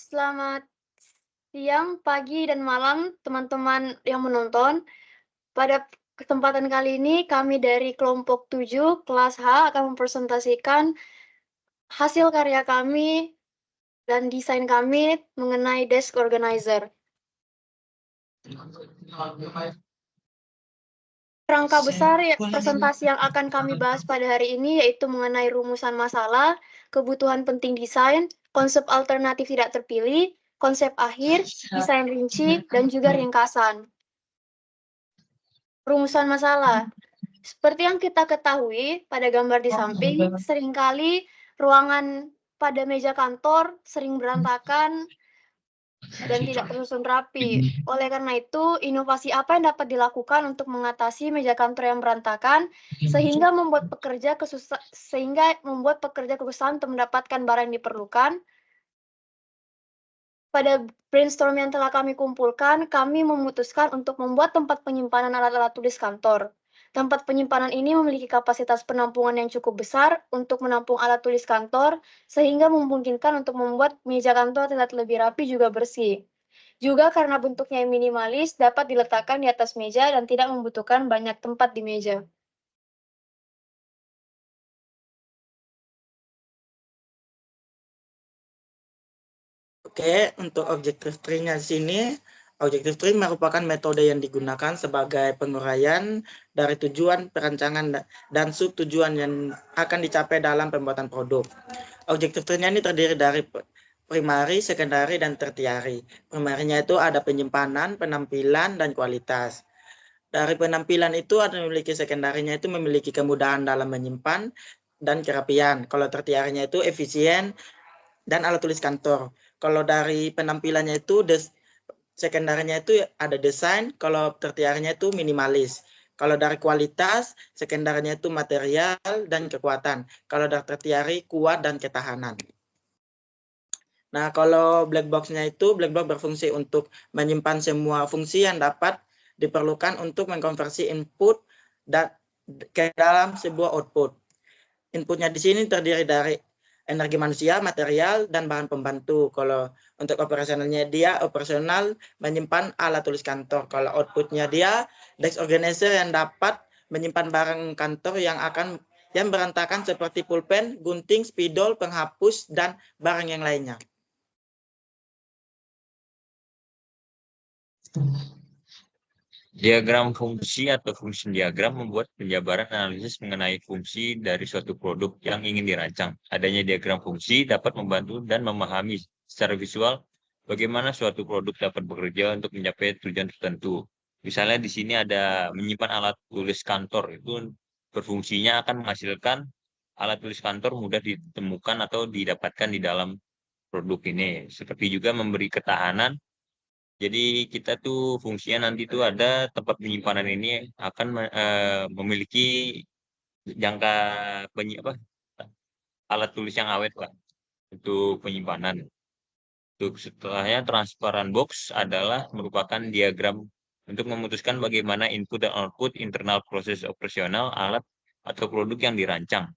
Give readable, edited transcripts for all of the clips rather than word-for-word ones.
Selamat siang, pagi, dan malam teman-teman yang menonton. Pada kesempatan kali ini kami dari kelompok 7 kelas H akan mempresentasikan hasil karya kami dan desain kami mengenai desk organizer. Kerangka besar presentasi yang akan kami bahas pada hari ini yaitu mengenai rumusan masalah, kebutuhan penting desain, konsep alternatif tidak terpilih, konsep akhir, desain rinci, dan juga ringkasan. Rumusan masalah. Seperti yang kita ketahui pada gambar di samping, seringkali ruangan pada meja kantor sering berantakan dan tidak tersusun rapi. Oleh karena itu, inovasi apa yang dapat dilakukan untuk mengatasi meja kantor yang berantakan sehingga membuat pekerja kesusahan untuk mendapatkan barang yang diperlukan. Pada brainstorm yang telah kami kumpulkan, kami memutuskan untuk membuat tempat penyimpanan alat-alat tulis kantor. Tempat penyimpanan ini memiliki kapasitas penampungan yang cukup besar untuk menampung alat tulis kantor, sehingga memungkinkan untuk membuat meja kantor terlihat lebih rapi juga bersih. Juga karena bentuknya yang minimalis, dapat diletakkan di atas meja dan tidak membutuhkan banyak tempat di meja. Oke, untuk objective tree-nya di sini, objective tree merupakan metode yang digunakan sebagai penguraian dari tujuan, perancangan, dan subtujuan yang akan dicapai dalam pembuatan produk. Objective tree-nya ini terdiri dari primary, secondary, dan tertiary. Primary-nya itu ada penyimpanan, penampilan, dan kualitas. Dari penampilan itu ada memiliki secondary-nya itu memiliki kemudahan dalam menyimpan dan kerapian. Kalau tertiary-nya itu efisien dan alat tulis kantor. Kalau dari penampilannya itu sekendarnya itu ada desain, kalau tertiarnya itu minimalis. Kalau dari kualitas, sekendarnya itu material dan kekuatan. Kalau dari tertiari kuat dan ketahanan. Nah, kalau black box-nya itu black box berfungsi untuk menyimpan semua fungsi yang dapat diperlukan untuk mengkonversi input ke dalam sebuah output. Inputnya di sini terdiri dari energi manusia, material, dan bahan pembantu. Kalau untuk operasionalnya dia, operasional menyimpan alat tulis kantor. Kalau outputnya dia, desk organizer yang dapat menyimpan barang kantor yang berantakan seperti pulpen, gunting, spidol, penghapus, dan barang yang lainnya. Diagram fungsi atau fungsi diagram membuat penjabaran analisis mengenai fungsi dari suatu produk yang ingin dirancang. Adanya diagram fungsi dapat membantu dan memahami secara visual bagaimana suatu produk dapat bekerja untuk mencapai tujuan tertentu. Misalnya di sini ada menyimpan alat tulis kantor, itu berfungsinya akan menghasilkan alat tulis kantor mudah ditemukan atau didapatkan di dalam produk ini. Seperti juga memberi ketahanan. Jadi kita tuh fungsinya nanti tuh ada tempat penyimpanan ini akan memiliki jangka alat tulis yang awet Pak untuk penyimpanan. Untuk setelahnya transparan box adalah merupakan diagram untuk memutuskan bagaimana input dan output internal proses operasional alat atau produk yang dirancang.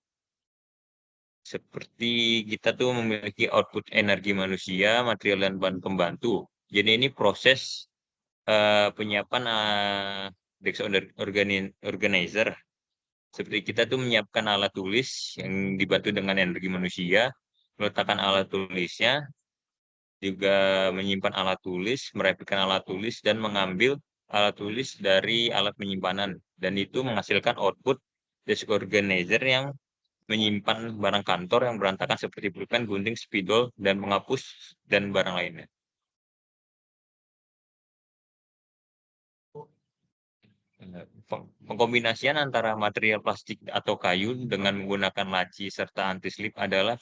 Seperti kita tuh memiliki output energi manusia, material dan bahan pembantu. Jadi ini proses penyiapan desk organizer. Seperti kita tuh menyiapkan alat tulis yang dibantu dengan energi manusia, meletakkan alat tulisnya, juga menyimpan alat tulis, merapikan alat tulis, dan mengambil alat tulis dari alat penyimpanan. Dan itu menghasilkan output desk organizer yang menyimpan barang kantor yang berantakan seperti pulpen, gunting, spidol, dan menghapus, dan barang lainnya. Pengkombinasian antara material plastik atau kayu dengan menggunakan laci serta anti-slip adalah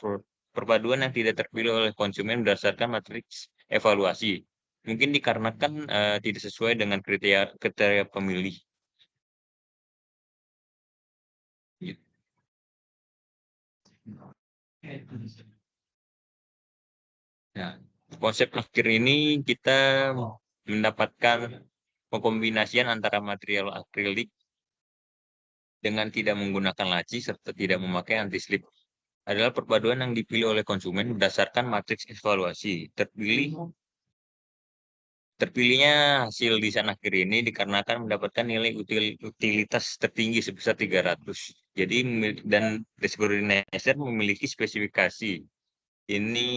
perpaduan yang tidak terpilih oleh konsumen berdasarkan matriks evaluasi. Mungkin dikarenakan tidak sesuai dengan kriteria pemilih. Nah, konsep akhir ini kita mendapatkan pengkombinasian antara material akrilik dengan tidak menggunakan laci serta tidak memakai anti-slip. adalah perpaduan yang dipilih oleh konsumen berdasarkan matriks evaluasi. Terpilihnya hasil desain akhir ini dikarenakan mendapatkan nilai utilitas tertinggi sebesar 300. Jadi dan Desk memiliki spesifikasi. Ini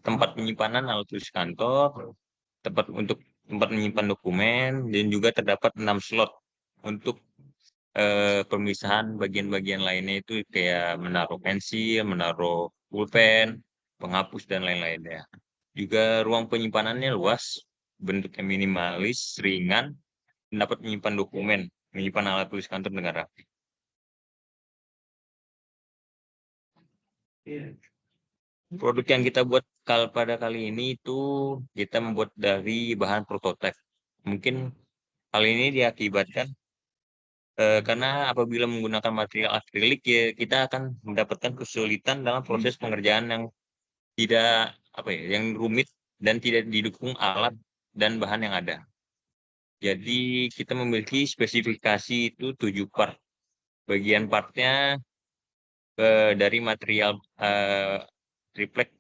tempat penyimpanan alat tulis kantor, tempat menyimpan dokumen, dan juga terdapat 6 slot untuk pemisahan bagian-bagian lainnya itu kayak menaruh pensil, menaruh pulpen, penghapus, dan lain-lainnya. Juga ruang penyimpanannya luas, bentuknya minimalis, ringan, dan dapat menyimpan dokumen, menyimpan alat tulis kantor dengan rapi. Produk yang kita buat pada kali ini itu kita membuat dari bahan prototipe. Mungkin hal ini diakibatkan karena apabila menggunakan material akrilik ya kita akan mendapatkan kesulitan dalam proses pengerjaan yang tidak yang rumit dan tidak didukung alat dan bahan yang ada. Jadi kita memiliki spesifikasi itu 7 part. Bagian partnya dari material triplek.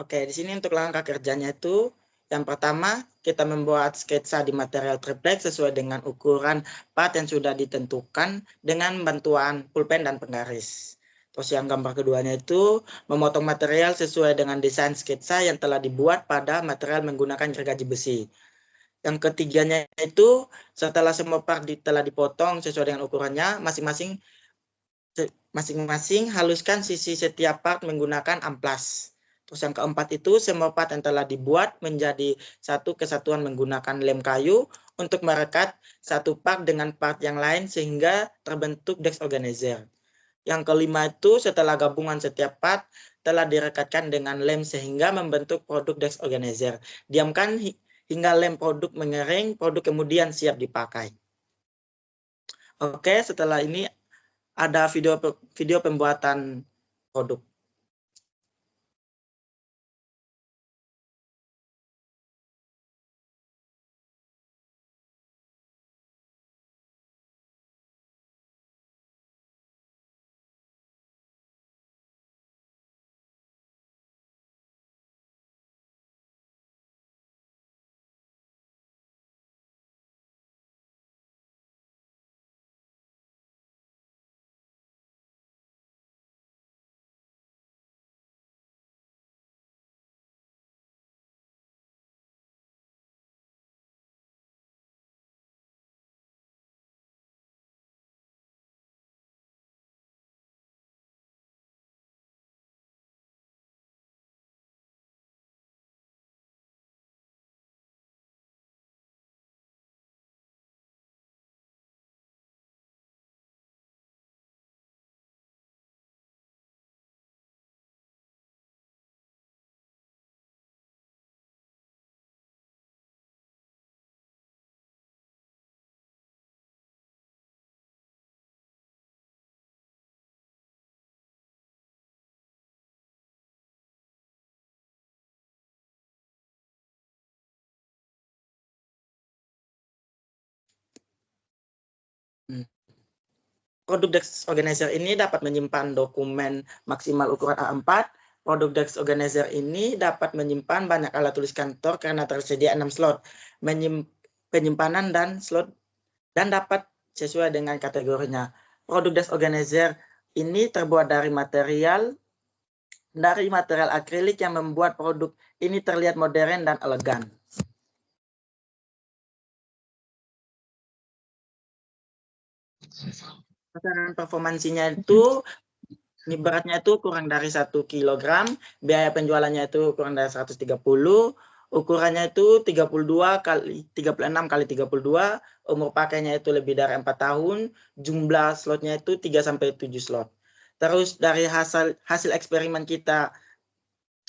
Oke, di sini untuk langkah kerjanya itu, yang pertama kita membuat sketsa di material triplek sesuai dengan ukuran part yang sudah ditentukan dengan bantuan pulpen dan penggaris. Terus yang gambar keduanya itu memotong material sesuai dengan desain sketsa yang telah dibuat pada material menggunakan gergaji besi. Yang ketiganya itu setelah semua part telah dipotong sesuai dengan ukurannya, masing-masing haluskan sisi setiap part menggunakan amplas. Terus yang keempat itu semua part yang telah dibuat menjadi satu kesatuan menggunakan lem kayu untuk merekat satu part dengan part yang lain sehingga terbentuk desk organizer. Yang kelima itu setelah gabungan setiap part telah direkatkan dengan lem sehingga membentuk produk desk organizer. Diamkan hingga lem produk mengering, produk kemudian siap dipakai. Oke, setelah ini ada video pembuatan produk. Produk desk organizer ini dapat menyimpan dokumen maksimal ukuran A4. Produk desk organizer ini dapat menyimpan banyak alat tulis kantor karena tersedia 6 slot penyimpanan dan slot dan dapat sesuai dengan kategorinya. Produk desk organizer ini terbuat dari material akrilik yang membuat produk ini terlihat modern dan elegan. Sasaran performansinya itu ini beratnya itu kurang dari 1 kg, biaya penjualannya itu kurang dari 130, ukurannya itu 32 kali 36 kali 32, umur pakainya itu lebih dari 4 tahun, jumlah slotnya itu 3 sampai 7 slot. Terus dari hasil eksperimen kita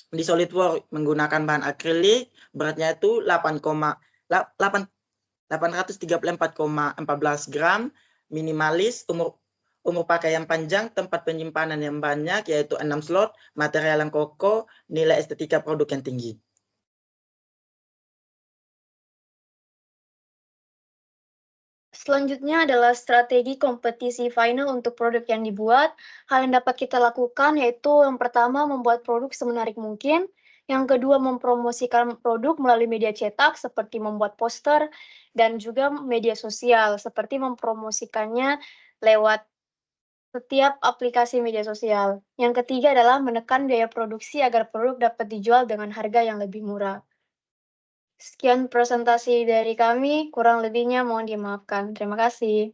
di SolidWorks menggunakan bahan akrilik, beratnya itu 834,14 gram, minimalis, umur pakai yang panjang, tempat penyimpanan yang banyak, yaitu 6 slot, material yang kokoh, nilai estetika produk yang tinggi. Selanjutnya adalah strategi kompetisi final untuk produk yang dibuat. Hal yang dapat kita lakukan yaitu yang pertama membuat produk semenarik mungkin, yang kedua mempromosikan produk melalui media cetak seperti membuat poster, dan juga media sosial seperti mempromosikannya lewat setiap aplikasi media sosial. Yang ketiga adalah menekan biaya produksi agar produk dapat dijual dengan harga yang lebih murah. Sekian presentasi dari kami, kurang lebihnya mohon dimaafkan. Terima kasih.